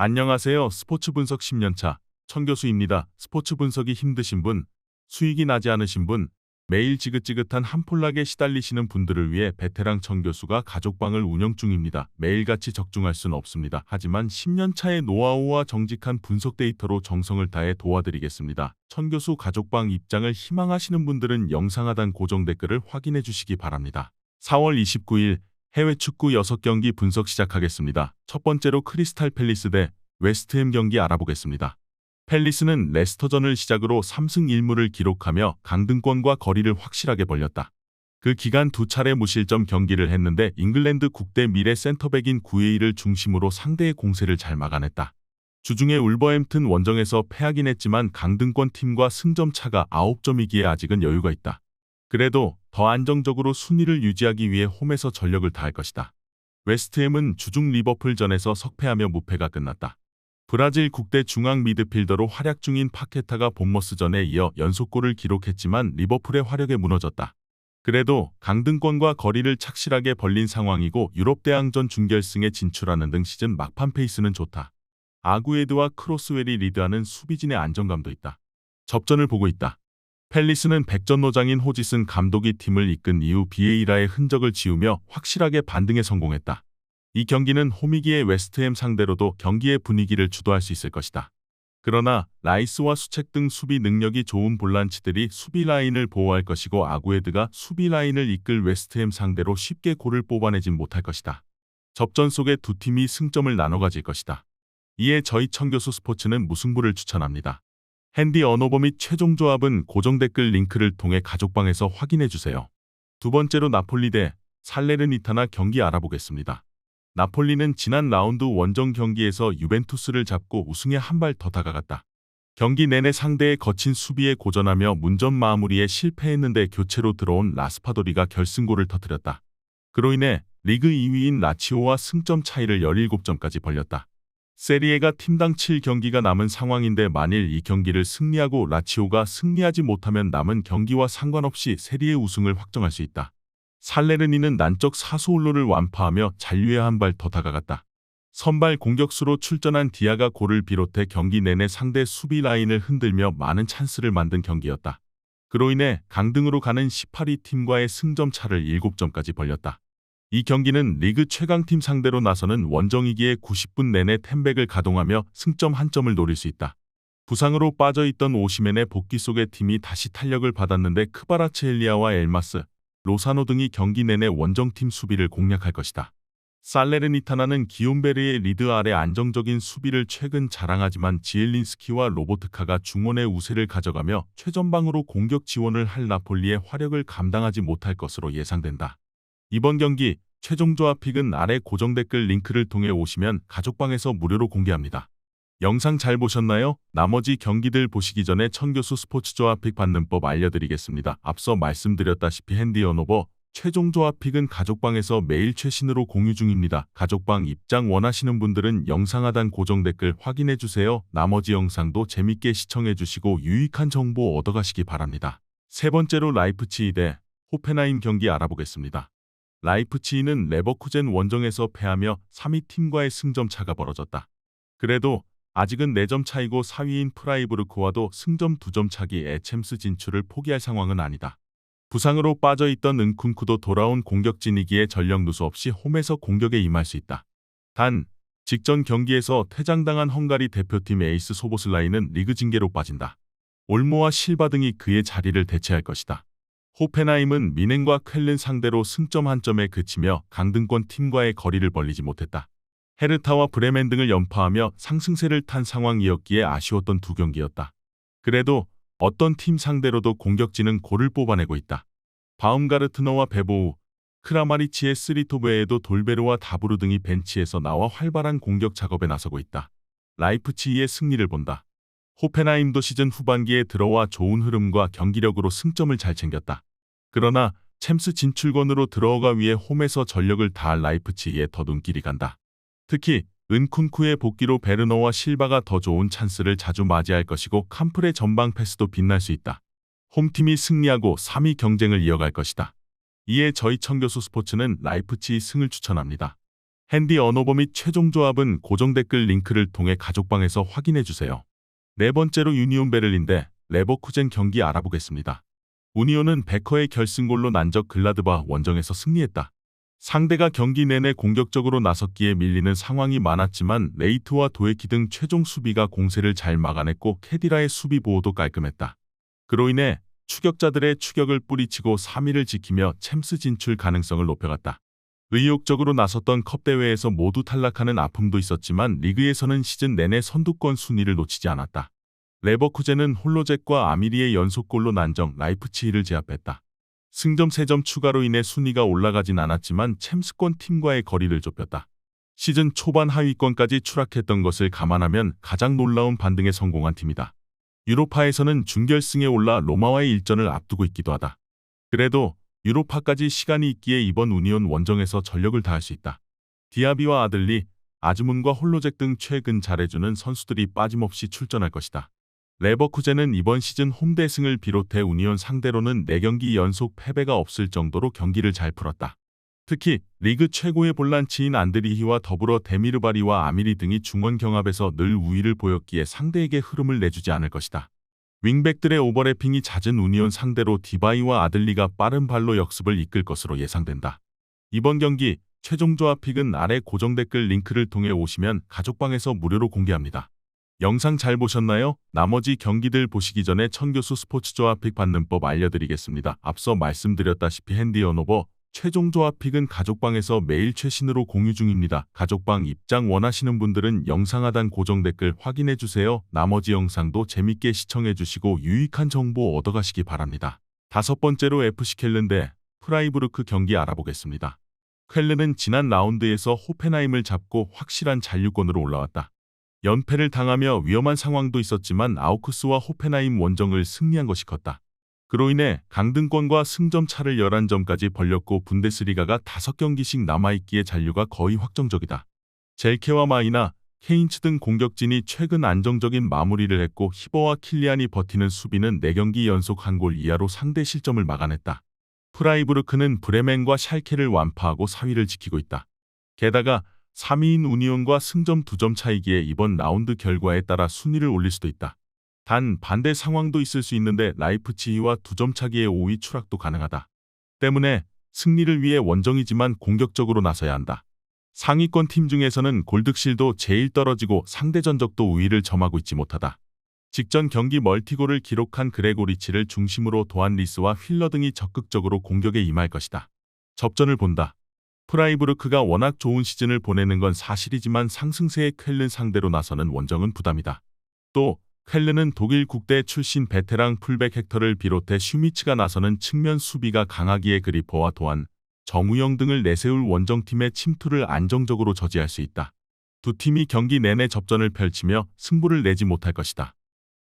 안녕하세요. 스포츠 분석 10년차 천교수입니다. 스포츠 분석이 힘드신 분, 수익이 나지 않으신 분, 매일 지긋지긋한 한폴락에 시달리시는 분들을 위해 베테랑 천교수가 가족방을 운영 중입니다. 매일같이 적중할 수는 없습니다. 하지만 10년차의 노하우와 정직한 분석 데이터로 정성을 다해 도와드리겠습니다. 천교수 가족방 입장을 희망하시는 분들은 영상 하단 고정 댓글을 확인해 주시기 바랍니다. 4월 29일 해외 축구 6경기 분석 시작하겠습니다. 첫 번째로 크리스탈 팰리스 대 웨스트햄 경기 알아보겠습니다. 팰리스는 레스터전을 시작으로 3승 1무를 기록하며 강등권과 거리를 확실하게 벌렸다. 그 기간 두 차례 무실점 경기를 했는데 잉글랜드 국대 미래 센터백인 구에이를 중심으로 상대의 공세를 잘 막아냈다. 주중에 울버햄튼 원정에서 패하긴 했지만 강등권 팀과 승점 차가 9점이기에 아직은 여유가 있다. 그래도 더 안정적으로 순위를 유지하기 위해 홈에서 전력을 다할 것이다. 웨스트햄은 주중 리버풀전에서 석패하며 무패가 끝났다. 브라질 국대 중앙 미드필더로 활약 중인 파케타가 본머스전에 이어 연속골을 기록했지만 리버풀의 화력에 무너졌다. 그래도 강등권과 거리를 착실하게 벌린 상황이고 유럽대항전 준결승에 진출하는 등 시즌 막판 페이스는 좋다. 아구에드와 크로스웰이 리드하는 수비진의 안정감도 있다. 접전을 보고 있다. 팰리스는 백전노장인 호지슨 감독이 팀을 이끈 이후 비에이라의 흔적을 지우며 확실하게 반등에 성공했다. 이 경기는 홈이기에 웨스트햄 상대로도 경기의 분위기를 주도할 수 있을 것이다. 그러나 라이스와 수책 등 수비 능력이 좋은 볼란치들이 수비 라인을 보호할 것이고 아구에드가 수비 라인을 이끌 웨스트햄 상대로 쉽게 골을 뽑아내진 못할 것이다. 접전 속에 두 팀이 승점을 나눠 가질 것이다. 이에 저희 천교수 스포츠는 무승부를 추천합니다. 핸디 언오버 및 최종 조합은 고정 댓글 링크를 통해 가족방에서 확인해주세요. 두 번째로 나폴리 대 살레르니타나 경기 알아보겠습니다. 나폴리는 지난 라운드 원정 경기에서 유벤투스를 잡고 우승에 한 발 더 다가갔다. 경기 내내 상대의 거친 수비에 고전하며 문전 마무리에 실패했는데 교체로 들어온 라스파도리가 결승골을 터뜨렸다. 그로 인해 리그 2위인 라치오와 승점 차이를 17점까지 벌렸다. 세리에가 팀당 7경기가 남은 상황인데 만일 이 경기를 승리하고 라치오가 승리하지 못하면 남은 경기와 상관없이 세리에 우승을 확정할 수 있다. 살레르니는 난적 사수올로를 완파하며 잔류에 한 발 더 다가갔다. 선발 공격수로 출전한 디아가 골을 비롯해 경기 내내 상대 수비 라인을 흔들며 많은 찬스를 만든 경기였다. 그로 인해 강등으로 가는 18위 팀과의 승점 차를 7점까지 벌렸다. 이 경기는 리그 최강팀 상대로 나서는 원정이기에 90분 내내 템백을 가동하며 승점 1점을 노릴 수 있다. 부상으로 빠져있던 오시멘의 복귀 속에 팀이 다시 탄력을 받았는데 크바라츠헬리아와 엘마스, 로사노 등이 경기 내내 원정팀 수비를 공략할 것이다. 살레르니타나는 기욤베르의 리드 아래 안정적인 수비를 최근 자랑하지만 지엘린스키와 로보트카가 중원의 우세를 가져가며 최전방으로 공격 지원을 할 나폴리의 화력을 감당하지 못할 것으로 예상된다. 이번 경기 최종 조합 픽은 아래 고정 댓글 링크를 통해 오시면 가족방에서 무료로 공개합니다. 영상 잘 보셨나요? 나머지 경기들 보시기 전에 천교수 스포츠 조합 픽 받는 법 알려드리겠습니다. 앞서 말씀드렸다시피 핸디 언오버 최종 조합 픽은 가족방에서 매일 최신으로 공유 중입니다. 가족방 입장 원하시는 분들은 영상 하단 고정 댓글 확인해주세요. 나머지 영상도 재밌게 시청해주시고 유익한 정보 얻어가시기 바랍니다. 세 번째로 라이프치히 대 호펜하임 경기 알아보겠습니다. 라이프치히는 레버쿠젠 원정에서 패하며 3위 팀과의 승점 차가 벌어졌다. 그래도 아직은 4점 차이고 4위인 프라이부르크와도 승점 2점 차기에 챔스 진출을 포기할 상황은 아니다. 부상으로 빠져있던 은쿤쿠도 돌아온 공격진이기에 전력 누수 없이 홈에서 공격에 임할 수 있다. 단, 직전 경기에서 퇴장당한 헝가리 대표팀 에이스 소보슬라이는 리그 징계로 빠진다. 올모와 실바 등이 그의 자리를 대체할 것이다. 호펜하임은 미넨과 쾰른 상대로 승점 1점에 그치며 강등권 팀과의 거리를 벌리지 못했다. 헤르타와 브레멘 등을 연파하며 상승세를 탄 상황이었기에 아쉬웠던 두 경기였다. 그래도 어떤 팀 상대로도 공격진은 골을 뽑아내고 있다. 바움가르트너와 베보우, 크라마리치의 스리톱 외에도 돌베르와 다브루 등이 벤치에서 나와 활발한 공격 작업에 나서고 있다. 라이프치히의 승리를 본다. 호펜하임도 시즌 후반기에 들어와 좋은 흐름과 경기력으로 승점을 잘 챙겼다. 그러나 챔스 진출권으로 들어오기 위해 홈에서 전력을 다할 라이프치히에 더 눈길이 간다. 특히 은쿤쿠의 복귀로 베르너와 실바가 더 좋은 찬스를 자주 맞이할 것이고 캄플의 전방 패스도 빛날 수 있다. 홈팀이 승리하고 3위 경쟁을 이어갈 것이다. 이에 저희 천교수 스포츠는 라이프치히 승을 추천합니다. 핸디 언어버 및 최종 조합은 고정 댓글 링크를 통해 가족방에서 확인해 주세요. 네 번째로 유니온 베를린대 레버쿠젠 경기 알아보겠습니다. 우니온은 베커의 결승골로 난적 글라드바 원정에서 승리했다. 상대가 경기 내내 공격적으로 나섰기에 밀리는 상황이 많았지만 레이트와 도에키 등 최종 수비가 공세를 잘 막아냈고 케디라의 수비 보호도 깔끔했다. 그로 인해 추격자들의 추격을 뿌리치고 3위를 지키며 챔스 진출 가능성을 높여갔다. 의욕적으로 나섰던 컵대회에서 모두 탈락하는 아픔도 있었지만 리그에서는 시즌 내내 선두권 순위를 놓치지 않았다. 레버쿠젠은 홀로젝과 아미리의 연속골로 난정 라이프치히를 제압했다. 승점 3점 추가로 인해 순위가 올라가진 않았지만 챔스권 팀과의 거리를 좁혔다. 시즌 초반 하위권까지 추락했던 것을 감안하면 가장 놀라운 반등에 성공한 팀이다. 유로파에서는 준결승에 올라 로마와의 일전을 앞두고 있기도 하다. 그래도 유로파까지 시간이 있기에 이번 우니온 원정에서 전력을 다할 수 있다. 디아비와 아들리, 아즈문과 홀로젝 등 최근 잘해주는 선수들이 빠짐없이 출전할 것이다. 레버쿠젠은 이번 시즌 홈대승을 비롯해 우니온 상대로는 4경기 연속 패배가 없을 정도로 경기를 잘 풀었다. 특히 리그 최고의 볼란치인 안드리히와 더불어 데미르바리와 아미리 등이 중원 경합에서 늘 우위를 보였기에 상대에게 흐름을 내주지 않을 것이다. 윙백들의 오버래핑이 잦은 우니온 상대로 디바이와 아들리가 빠른 발로 역습을 이끌 것으로 예상된다. 이번 경기 최종 조합 픽은 아래 고정 댓글 링크를 통해 오시면 가족방에서 무료로 공개합니다. 영상 잘 보셨나요? 나머지 경기들 보시기 전에 천교수 스포츠 조합 픽 받는 법 알려드리겠습니다. 앞서 말씀드렸다시피 핸디 언어버 최종 조합 픽은 가족방에서 매일 최신으로 공유 중입니다. 가족방 입장 원하시는 분들은 영상 하단 고정 댓글 확인해주세요. 나머지 영상도 재밌게 시청해주시고 유익한 정보 얻어가시기 바랍니다. 다섯 번째로 FC 켈른 대 프라이부르크 경기 알아보겠습니다. 켈른은 지난 라운드에서 호펜하임을 잡고 확실한 잔류권으로 올라왔다. 연패를 당하며 위험한 상황도 있었지만 아우크스와 호펜하임 원정을 승리한 것이 컸다. 그로 인해 강등권과 승점 차를 11점까지 벌렸고 분데스리가가 5경기씩 남아있기에 잔류가 거의 확정적이다. 젤케와 마이나, 케인츠 등 공격진이 최근 안정적인 마무리를 했고 히버와 킬리안이 버티는 수비는 4경기 연속 1골 이하로 상대 실점을 막아냈다. 프라이부르크는 브레멘과 샬케를 완파하고 4위를 지키고 있다. 게다가 3위인 우니온과 승점 2점 차이기에 이번 라운드 결과에 따라 순위를 올릴 수도 있다. 단 반대 상황도 있을 수 있는데 라이프치히와 2점 차기의 5위 추락도 가능하다. 때문에 승리를 위해 원정이지만 공격적으로 나서야 한다. 상위권 팀 중에서는 골득실도 제일 떨어지고 상대 전적도 우위를 점하고 있지 못하다. 직전 경기 멀티골을 기록한 그레고리치를 중심으로 도안 리스와 휠러 등이 적극적으로 공격에 임할 것이다. 접전을 본다. 프라이부르크가 워낙 좋은 시즌을 보내는 건 사실이지만 상승세의 쾰른 상대로 나서는 원정은 부담이다. 또 쾰른은 독일 국대 출신 베테랑 풀백 헥터를 비롯해 슈미츠가 나서는 측면 수비가 강하기에 그리퍼와 도안, 정우영 등을 내세울 원정팀의 침투를 안정적으로 저지할 수 있다. 두 팀이 경기 내내 접전을 펼치며 승부를 내지 못할 것이다.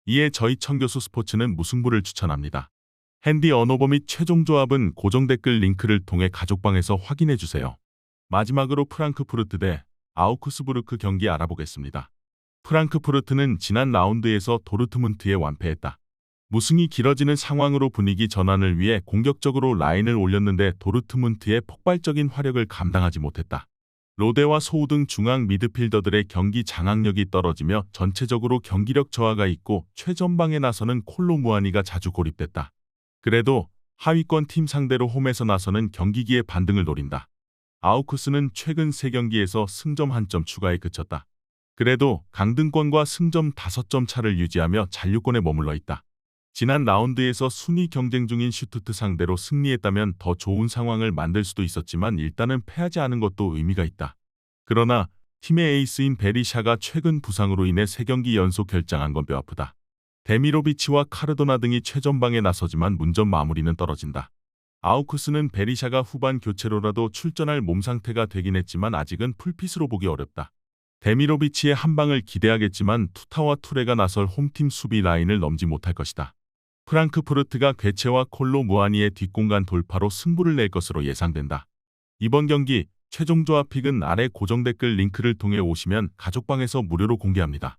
이에 저희 천교수 스포츠는 무승부를 추천합니다. 핸디 언어버 및 최종 조합은 고정 댓글 링크를 통해 가족방에서 확인해주세요. 마지막으로 프랑크푸르트 대 아우크스부르크 경기 알아보겠습니다. 프랑크푸르트는 지난 라운드에서 도르트문트에 완패했다. 무승이 길어지는 상황으로 분위기 전환을 위해 공격적으로 라인을 올렸는데 도르트문트의 폭발적인 화력을 감당하지 못했다. 로데와 소우 등 중앙 미드필더들의 경기 장악력이 떨어지며 전체적으로 경기력 저하가 있고 최전방에 나서는 콜로 무아니가 자주 고립됐다. 그래도 하위권 팀 상대로 홈에서 나서는 경기기의 반등을 노린다. 아우크스는 최근 3경기에서 승점 1점 추가에 그쳤다. 그래도 강등권과 승점 5점 차를 유지하며 잔류권에 머물러 있다. 지난 라운드에서 순위 경쟁 중인 슈투트 상대로 승리했다면 더 좋은 상황을 만들 수도 있었지만 일단은 패하지 않은 것도 의미가 있다. 그러나 팀의 에이스인 베리샤가 최근 부상으로 인해 3경기 연속 결장한 건 뼈아프다. 데미로비치와 카르도나 등이 최전방에 나서지만 문전 마무리는 떨어진다. 아우크스는 베리샤가 후반 교체로라도 출전할 몸 상태가 되긴 했지만 아직은 풀핏으로 보기 어렵다. 데미로비치의 한 방을 기대하겠지만 투타와 투레가 나설 홈팀 수비 라인을 넘지 못할 것이다. 프랑크푸르트가 괴체와 콜로 무아니의 뒷공간 돌파로 승부를 낼 것으로 예상된다. 이번 경기 최종 조합 픽은 아래 고정 댓글 링크를 통해 오시면 가족방에서 무료로 공개합니다.